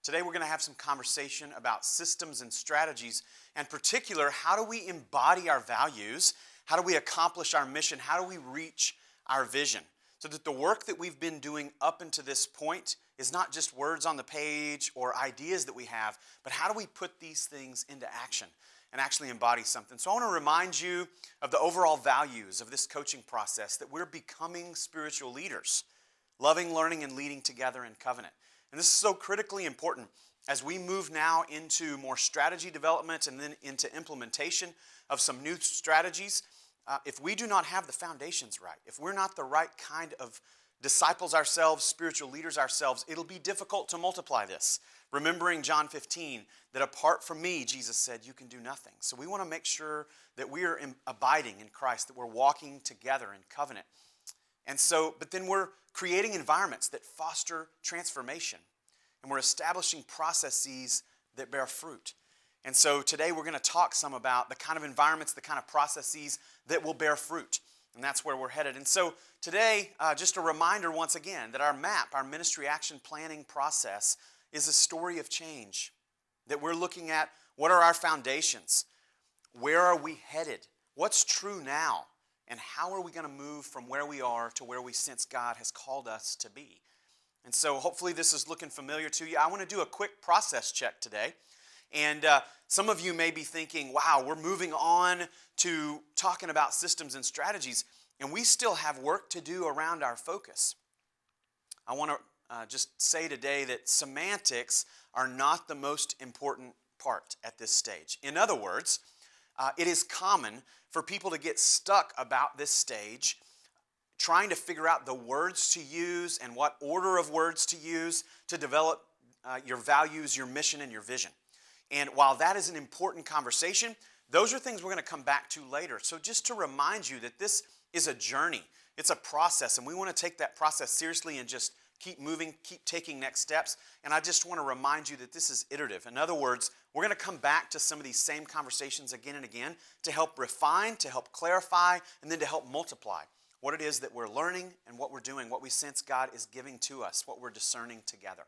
Today we're going to have some conversation about systems and strategies, and in particular, how do we embody our values? How do we accomplish our mission? How do we reach our vision? So that the work that we've been doing up until this point is not just words on the page or ideas that we have, but how do we put these things into action and actually embody something? So I want to remind you of the overall values of this coaching process, that we're becoming spiritual leaders, loving, learning, and leading together in covenant. And this is so critically important as we move now into more strategy development and then into implementation of some new strategies. If we do not have the foundations right, if we're not the right kind of disciples ourselves, spiritual leaders ourselves, it'll be difficult to multiply this. Remembering John 15, that apart from me, Jesus said, you can do nothing. So we want to make sure that we are abiding in Christ, that we're walking together in covenant. And so, but then we're creating environments that foster transformation. And we're establishing processes that bear fruit. And so today we're going to talk some about the kind of environments, the kind of processes that will bear fruit. And that's where we're headed. And so today, just a reminder once again that our MAP, our Ministry Action Planning process, is a story of change. That we're looking at what are our foundations? Where are we headed? What's true now? And how are we going to move from where we are to where we sense God has called us to be? And so hopefully this is looking familiar to you. I want to do a quick process check today. And some of you may be thinking, wow, we're moving on to talking about systems and strategies, and we still have work to do around our focus. I want to just say today that semantics are not the most important part at this stage. In other words, it is common for people to get stuck about this stage, trying to figure out the words to use and what order of words to use to develop your values, your mission, and your vision. And while that is an important conversation, those are things we're going to come back to later. So just to remind you that this is a journey. It's a process, and we want to take that process seriously and just keep moving, keep taking next steps. And I just want to remind you that this is iterative. In other words, we're going to come back to some of these same conversations again and again to help refine, to help clarify, and then to help multiply what it is that we're learning and what we're doing, what we sense God is giving to us, what we're discerning together.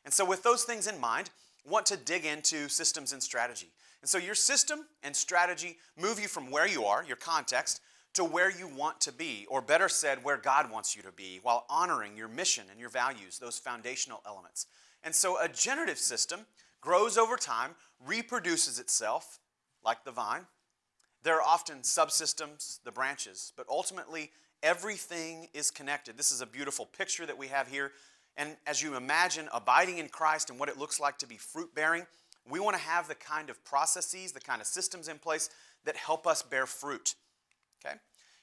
And so with those things in mind, I want to dig into systems and strategy. And so your system and strategy move you from where you are, your context, to where you want to be, or better said, where God wants you to be, while honoring your mission and your values, those foundational elements. And so a generative system grows over time, reproduces itself, like the vine. There are often subsystems, the branches, but ultimately everything is connected. This is a beautiful picture that we have here. And as you imagine abiding in Christ and what it looks like to be fruit-bearing, we want to have the kind of processes, the kind of systems in place that help us bear fruit. Okay?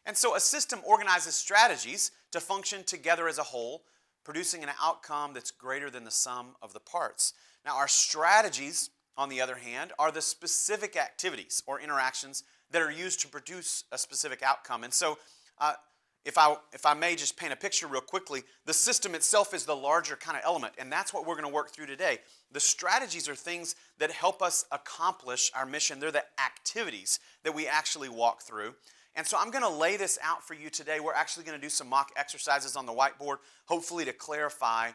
And so a system organizes strategies to function together as a whole, producing an outcome that's greater than the sum of the parts. Now, our strategies, on the other hand, are the specific activities or interactions that are used to produce a specific outcome. And so, if I may just paint a picture real quickly, the system itself is the larger kind of element, and that's what we're going to work through today. The strategies are things that help us accomplish our mission. They're the activities that we actually walk through. And so I'm going to lay this out for you today. We're actually going to do some mock exercises on the whiteboard, hopefully to clarify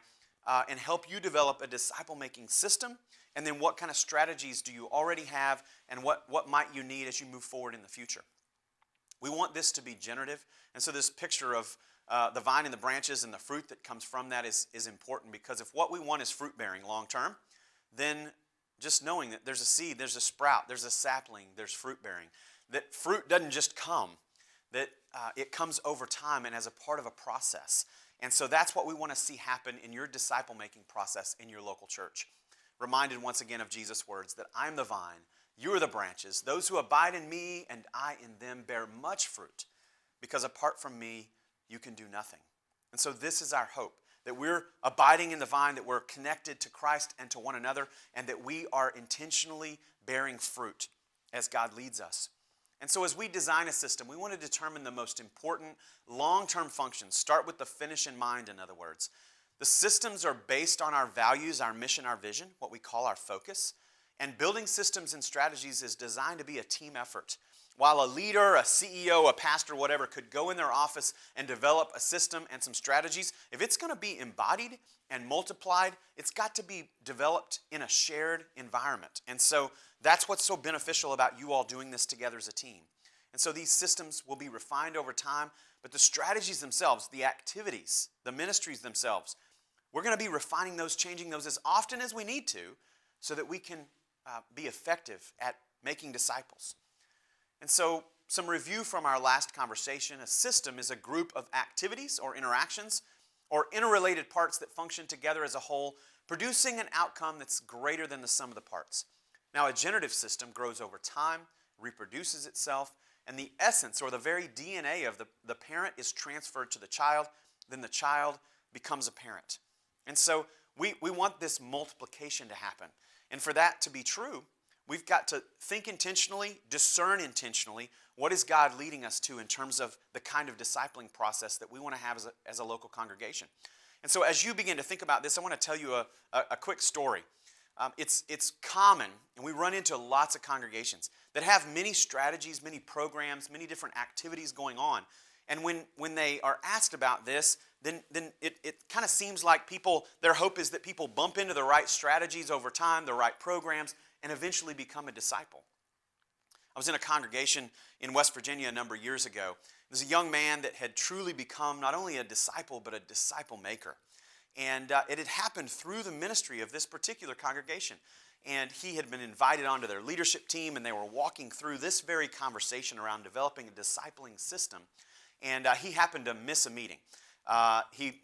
and help you develop a disciple-making system. And then what kind of strategies do you already have, and what might you need as you move forward in the future? We want this to be generative. And so this picture of the vine and the branches and the fruit that comes from that is important, because if what we want is fruit-bearing long-term, then just knowing that there's a seed, there's a sprout, there's a sapling, there's fruit-bearing. That fruit doesn't just come, that it comes over time and as a part of a process. And so that's what we want to see happen in your disciple-making process in your local church. Reminded once again of Jesus' words that I am the vine, you are the branches. Those who abide in me and I in them bear much fruit, because apart from me, you can do nothing. And so this is our hope, that we're abiding in the vine, that we're connected to Christ and to one another, and that we are intentionally bearing fruit as God leads us. And so as we design a system, we want to determine the most important long-term functions. Start with the finish in mind, in other words. The systems are based on our values, our mission, our vision, what we call our focus. And building systems and strategies is designed to be a team effort. while a leader, a CEO, a pastor, whatever, could go in their office and develop a system and some strategies, if it's going to be embodied and multiplied, it's got to be developed in a shared environment. And so that's what's so beneficial about you all doing this together as a team. And so these systems will be refined over time, but the strategies themselves, the activities, the ministries themselves, we're going to be refining those, changing those as often as we need to so that we can be effective at making disciples. And so some review from our last conversation. A system is a group of activities or interactions or interrelated parts that function together as a whole, producing an outcome that's greater than the sum of the parts. Now, a generative system grows over time, reproduces itself, and the essence or the very DNA of the parent is transferred to the child. Then the child becomes a parent. And so we want this multiplication to happen. And for that to be true, we've got to think intentionally, discern intentionally, what is God leading us to in terms of the kind of discipling process that we want to have as a local congregation. And so as you begin to think about this, I want to tell you a quick story. It's common, and we run into lots of congregations that have many strategies, many programs, many different activities going on. And when they are asked about this, then it kind of seems like their hope is that people bump into the right strategies over time, the right programs, and eventually become a disciple. I was in a congregation in West Virginia a number of years ago. There's a young man that had truly become not only a disciple, but a disciple maker. And it had happened through the ministry of this particular congregation. And he had been invited onto their leadership team, and they were walking through this very conversation around developing a discipling system. And he happened to miss a meeting.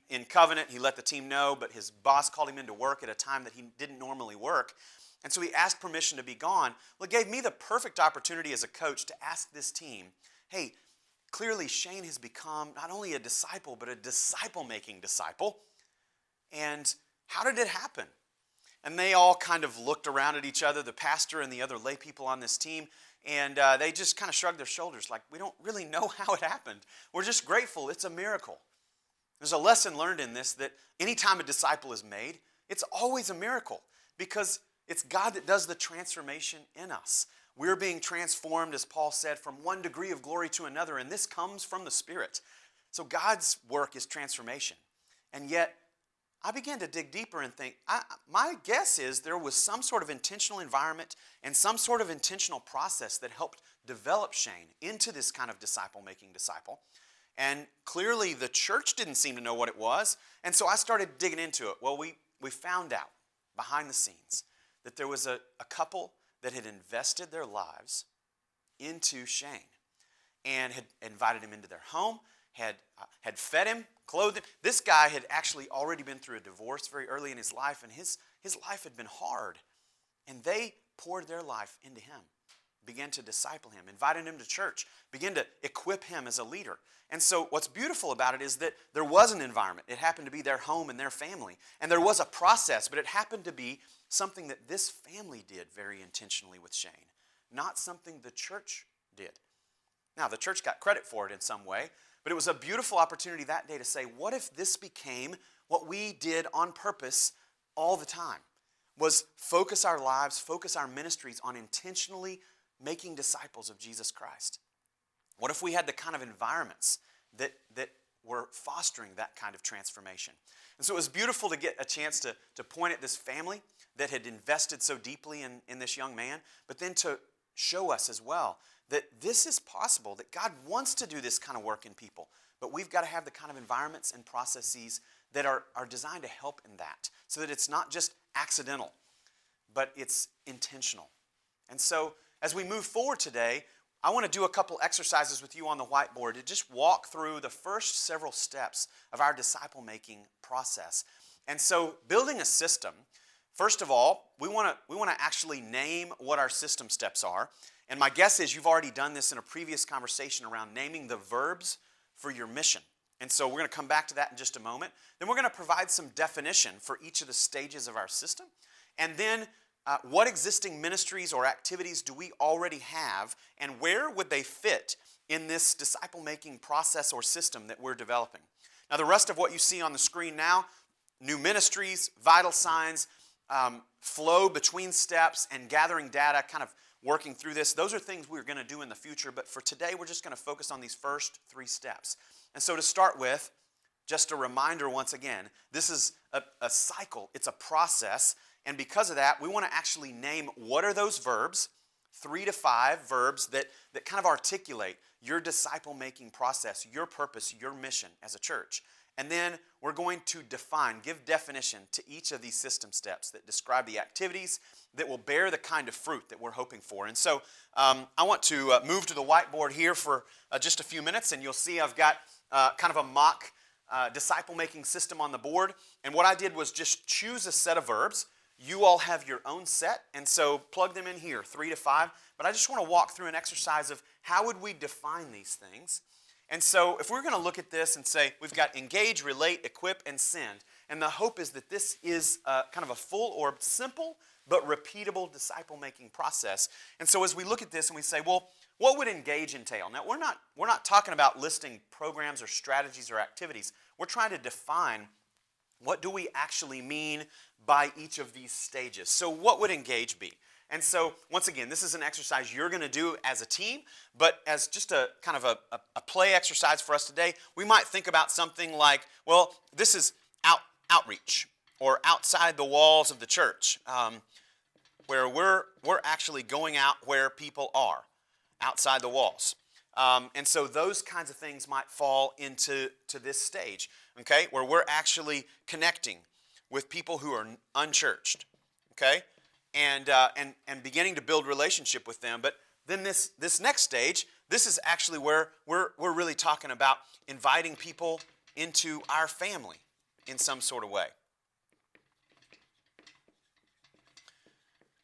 In Covenant, he let the team know, but his boss called him into work at a time that he didn't normally work. And so he asked permission to be gone. Well, it gave me the perfect opportunity as a coach to ask this team, hey, clearly Shane has become not only a disciple, but a disciple-making disciple. And how did it happen? And they all kind of looked around at each other, the pastor and the other lay people on this team, and they just kind of shrugged their shoulders like, we don't really know how it happened. We're just grateful. It's a miracle. There's a lesson learned in this that anytime a disciple is made, it's always a miracle because it's God that does the transformation in us. We're being transformed, as Paul said, from one degree of glory to another, and this comes from the Spirit. So God's work is transformation. And yet, I began to dig deeper and think, my guess is there was some sort of intentional environment and some sort of intentional process that helped develop Shane into this kind of disciple-making disciple. And clearly the church didn't seem to know what it was, and so I started digging into it. Well, we found out behind the scenes that there was a couple that had invested their lives into Shane and had invited him into their home, had fed him, clothed him. This guy had actually already been through a divorce very early in his life, and his life had been hard. And they poured their life into him, began to disciple him, invited him to church, began to equip him as a leader. And so what's beautiful about it is that there was an environment. It happened to be their home and their family. And there was a process, but it happened to be something that this family did very intentionally with Shane, not something the church did. Now, the church got credit for it in some way, but it was a beautiful opportunity that day to say, what if this became what we did on purpose all the time? Was focus our lives, focus our ministries on intentionally making disciples of Jesus Christ. What if we had the kind of environments that were fostering that kind of transformation? And so it was beautiful to get a chance to point at this family that had invested so deeply in this young man, but then to show us as well that this is possible, that God wants to do this kind of work in people, but we've got to have the kind of environments and processes that are designed to help in that, so that it's not just accidental, but it's intentional. And so as we move forward today, I want to do a couple exercises with you on the whiteboard to just walk through the first several steps of our disciple-making process. And so building a system, first of all, we want to actually name what our system steps are. And my guess is you've already done this in a previous conversation around naming the verbs for your mission. And so we're going to come back to that in just a moment. Then we're going to provide some definition for each of the stages of our system. And then what existing ministries or activities do we already have, and where would they fit in this disciple-making process or system that we're developing? Now, the rest of what you see on the screen now, new ministries, vital signs, flow between steps, and gathering data, kind of working through this. Those are things we're going to do in the future, but for today, we're just going to focus on these first 3 steps. And so to start with, just a reminder once again, this is a cycle. It's a process. And because of that, we want to actually name what are those verbs, 3 to 5 verbs that kind of articulate your disciple-making process, your purpose, your mission as a church. And then we're going to give definition to each of these system steps that describe the activities that will bear the kind of fruit that we're hoping for. And so I want to move to the whiteboard here for just a few minutes, and you'll see I've got kind of a mock disciple-making system on the board. And what I did was just choose a set of verbs. You all have your own set, and so plug them in here, 3 to 5. But I just want to walk through an exercise of how would we define these things. And so if we're going to look at this and say we've got engage, relate, equip, and send, and the hope is that this is kind of a full or simple but repeatable disciple-making process. And so as we look at this and we say, well, what would engage entail? Now, we're not talking about listing programs or strategies or activities. We're trying to define what do we actually mean by each of these stages. So what would engage be? And so, once again, this is an exercise you're going to do as a team, but as just a kind of a play exercise for us today, we might think about something like, well, this is outreach or outside the walls of the church, where we're actually going out where people are, outside the walls. And so those kinds of things might fall into this stage, okay, where we're actually connecting with people who are unchurched, okay, and beginning to build relationship with them. But then this next stage, this is actually where we're really talking about inviting people into our family in some sort of way.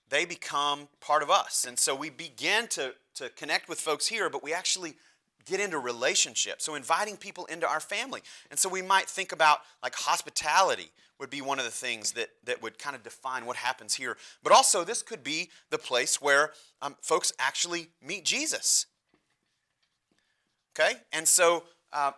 They become part of us, and so we begin to connect with folks here, but we actually get into relationship. So inviting people into our family. And so we might think about like hospitality would be one of the things that would kind of define what happens here. But also this could be the place where folks actually meet Jesus. Okay? And so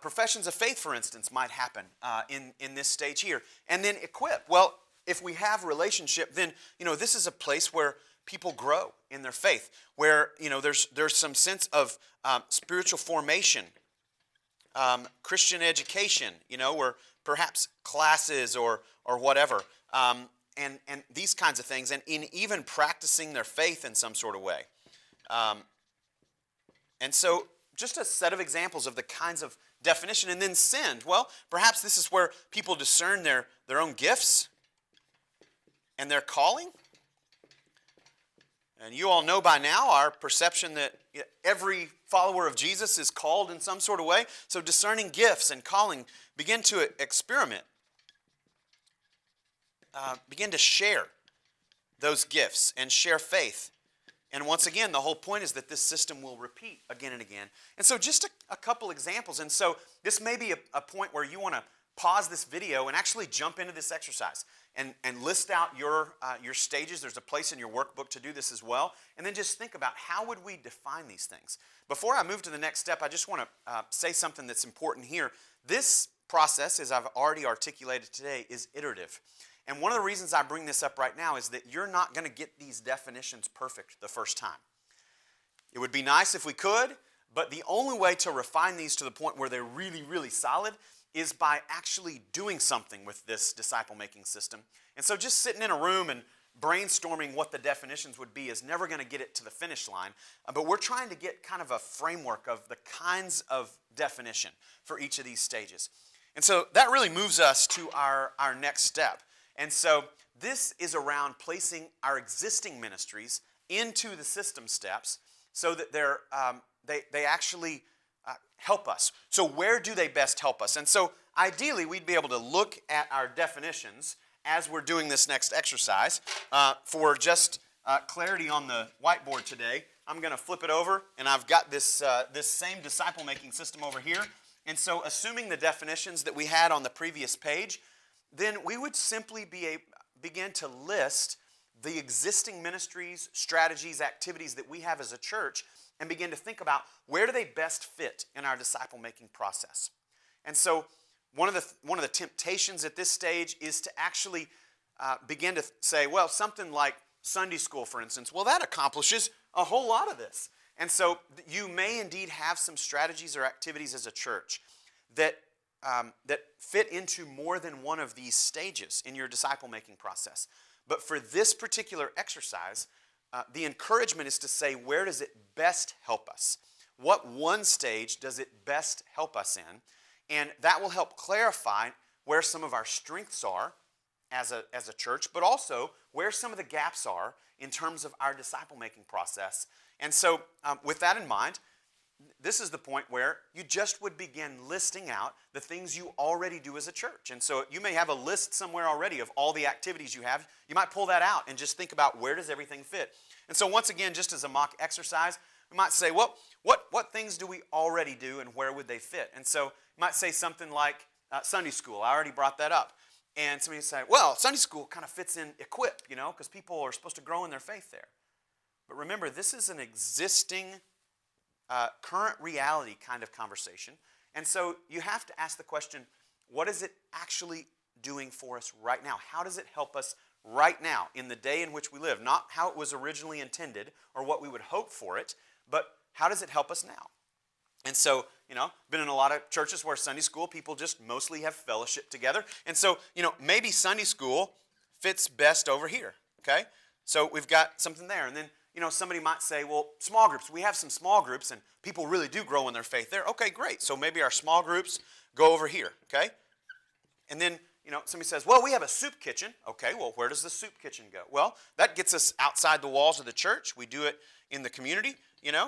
professions of faith, for instance, might happen in this stage here. And then equip. Well, if we have relationship, then, this is a place where people grow in their faith, where, there's some sense of spiritual formation, Christian education, or perhaps classes or whatever, and these kinds of things, and in even practicing their faith in some sort of way. And so just a set of examples of the kinds of definition. And then send. Well, perhaps this is where people discern their own gifts and their calling. And you all know by now our perception that every follower of Jesus is called in some sort of way. So discerning gifts and calling, begin to experiment. Begin to share those gifts and share faith. And once again, the whole point is that this system will repeat again and again. And so just a couple examples. And so this may be a point where you want to pause this video and actually jump into this exercise and list out your stages. There's a place in your workbook to do this as well. And then just think about how would we define these things. Before I move to the next step, I just want to say something that's important here. This process, as I've already articulated today, is iterative. And one of the reasons I bring this up right now is that you're not going to get these definitions perfect the first time. It would be nice if we could, but the only way to refine these to the point where they're really, really solid is by actually doing something with this disciple-making system. And so just sitting in a room and brainstorming what the definitions would be is never going to get it to the finish line. But we're trying to get kind of a framework of the kinds of definition for each of these stages. And so that really moves us to our next step. And so this is around placing our existing ministries into the system steps so that they actually help us. So where do they best help us? And so ideally, we'd be able to look at our definitions as we're doing this next exercise. For just clarity on the whiteboard today, I'm going to flip it over, and I've got this same disciple-making system over here. And so assuming the definitions that we had on the previous page, then we would simply begin to list the existing ministries, strategies, activities that we have as a church, and begin to think about where do they best fit in our disciple-making process. And so one of the temptations at this stage is to actually begin to say, well, something like Sunday school, for instance, well, that accomplishes a whole lot of this. And so you may indeed have some strategies or activities as a church that fit into more than one of these stages in your disciple-making process. But for this particular exercise, the encouragement is to say, where does it best help us? What one stage does it best help us in? And that will help clarify where some of our strengths are as a church, but also where some of the gaps are in terms of our disciple-making process. And so with that in mind, this is the point where you just would begin listing out the things you already do as a church. And so you may have a list somewhere already of all the activities you have. You might pull that out and just think about where does everything fit. And so once again, just as a mock exercise, we might say, well, what things do we already do and where would they fit? And so you might say something like Sunday school. I already brought that up. And somebody would say, well, Sunday school kind of fits in equip, because people are supposed to grow in their faith there. But remember, this is an existing current reality kind of conversation. And so you have to ask the question, what is it actually doing for us right now? How does it help us right now in the day in which we live? Not how it was originally intended or what we would hope for it, but how does it help us now? And so, been in a lot of churches where Sunday school people just mostly have fellowship together. And so, maybe Sunday school fits best over here, okay? So we've got something there. And then, somebody might say, well, small groups. We have some small groups and people really do grow in their faith there. Okay, great. So maybe our small groups go over here, okay? And then, somebody says, well, we have a soup kitchen. Okay, well, where does the soup kitchen go? Well, that gets us outside the walls of the church. We do it in the community,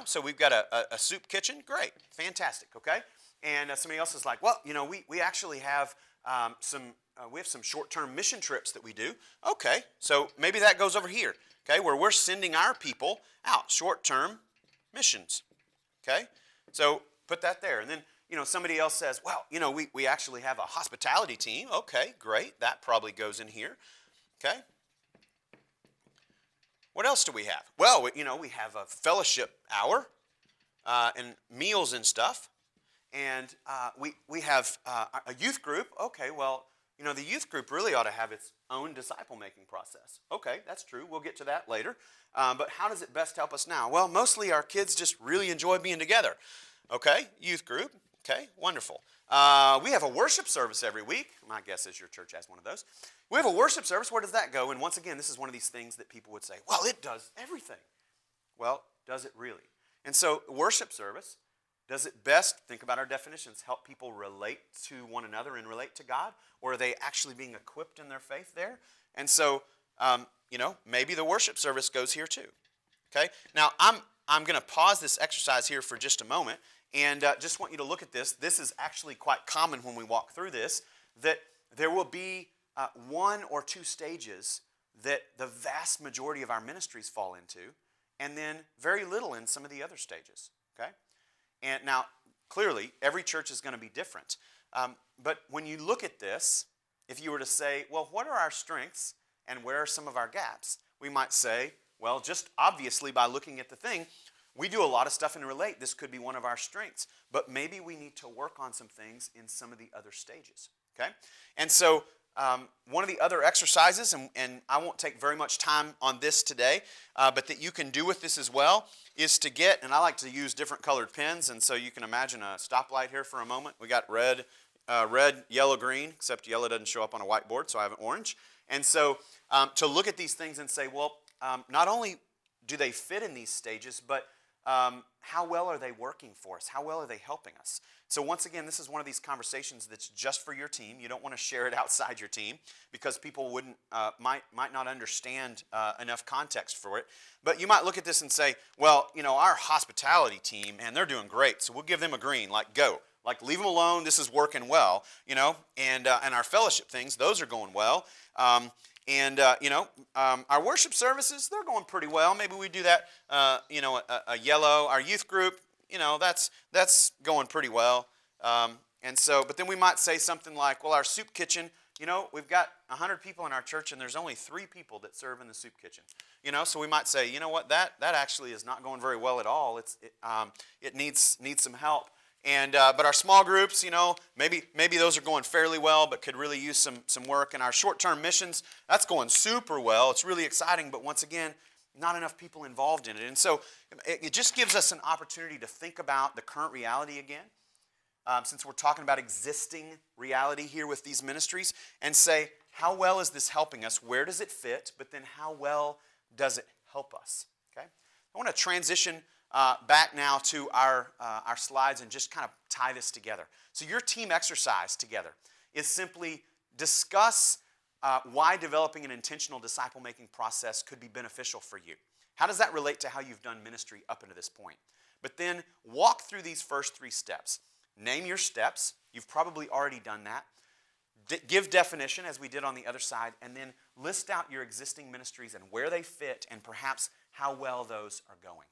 so we've got a soup kitchen. Great, fantastic, okay? And somebody else is like, well, we actually have some short-term mission trips that we do. Okay, so maybe that goes over here, okay, where we're sending our people out, short-term missions, okay? So put that there. And then, somebody else says, well, we actually have a hospitality team. Okay, great. That probably goes in here, okay? What else do we have? Well, we have a fellowship hour and meals and stuff. And we have a youth group. Okay, well, the youth group really ought to have its own disciple-making process. Okay, that's true. We'll get to that later. But how does it best help us now? Well, mostly our kids just really enjoy being together. Okay, youth group. Okay, wonderful. We have a worship service every week. My guess is your church has one of those. We have a worship service. Where does that go? And once again, this is one of these things that people would say, well, it does everything. Well, does it really? And so worship service, does it best, think about our definitions, help people relate to one another and relate to God? Or are they actually being equipped in their faith there? And so, maybe the worship service goes here too. Okay? Now, I'm going to pause this exercise here for just a moment and just want you to look at this. This is actually quite common when we walk through this, that there will be one or two stages that the vast majority of our ministries fall into, and then very little in some of the other stages, okay? And now, clearly, every church is going to be different. But when you look at this, if you were to say, well, what are our strengths and where are some of our gaps? We might say, well, just obviously by looking at the thing, we do a lot of stuff in Relate. This could be one of our strengths. But maybe we need to work on some things in some of the other stages, okay? And so one of the other exercises, and I won't take very much time on this today, but that you can do with this as well, is to get, and I like to use different colored pens, and so you can imagine a stoplight here for a moment. We got red, yellow, green, except yellow doesn't show up on a whiteboard, so I have an orange. And so to look at these things and say, well, not only do they fit in these stages, but how well are they working for us? How well are they helping us? So once again, this is one of these conversations that's just for your team. You don't want to share it outside your team because people might not understand enough context for it. But you might look at this and say, well, our hospitality team, man, they're doing great. So we'll give them a green, like go. Like leave them alone, this is working well, and our fellowship things, those are going well. Our worship services, they're going pretty well. Maybe we do that, a yellow. Our youth group, that's going pretty well. But then we might say something like, well, our soup kitchen, we've got 100 people in our church and there's only 3 people that serve in the soup kitchen. So we might say, you know what, that actually is not going very well at all. It needs some help. But our small groups, maybe those are going fairly well, but could really use some work. And our short-term missions, that's going super well. It's really exciting, but once again, not enough people involved in it. And so it just gives us an opportunity to think about the current reality again, since we're talking about existing reality here with these ministries, and say, how well is this helping us? Where does it fit? But then how well does it help us? Okay? I want to transition back now to our slides and just kind of tie this together. So your team exercise together is simply discuss why developing an intentional disciple-making process could be beneficial for you. How does that relate to how you've done ministry up until this point? But then walk through these first 3 steps. Name your steps. You've probably already done that. Give definition, as we did on the other side, and then list out your existing ministries and where they fit and perhaps how well those are going.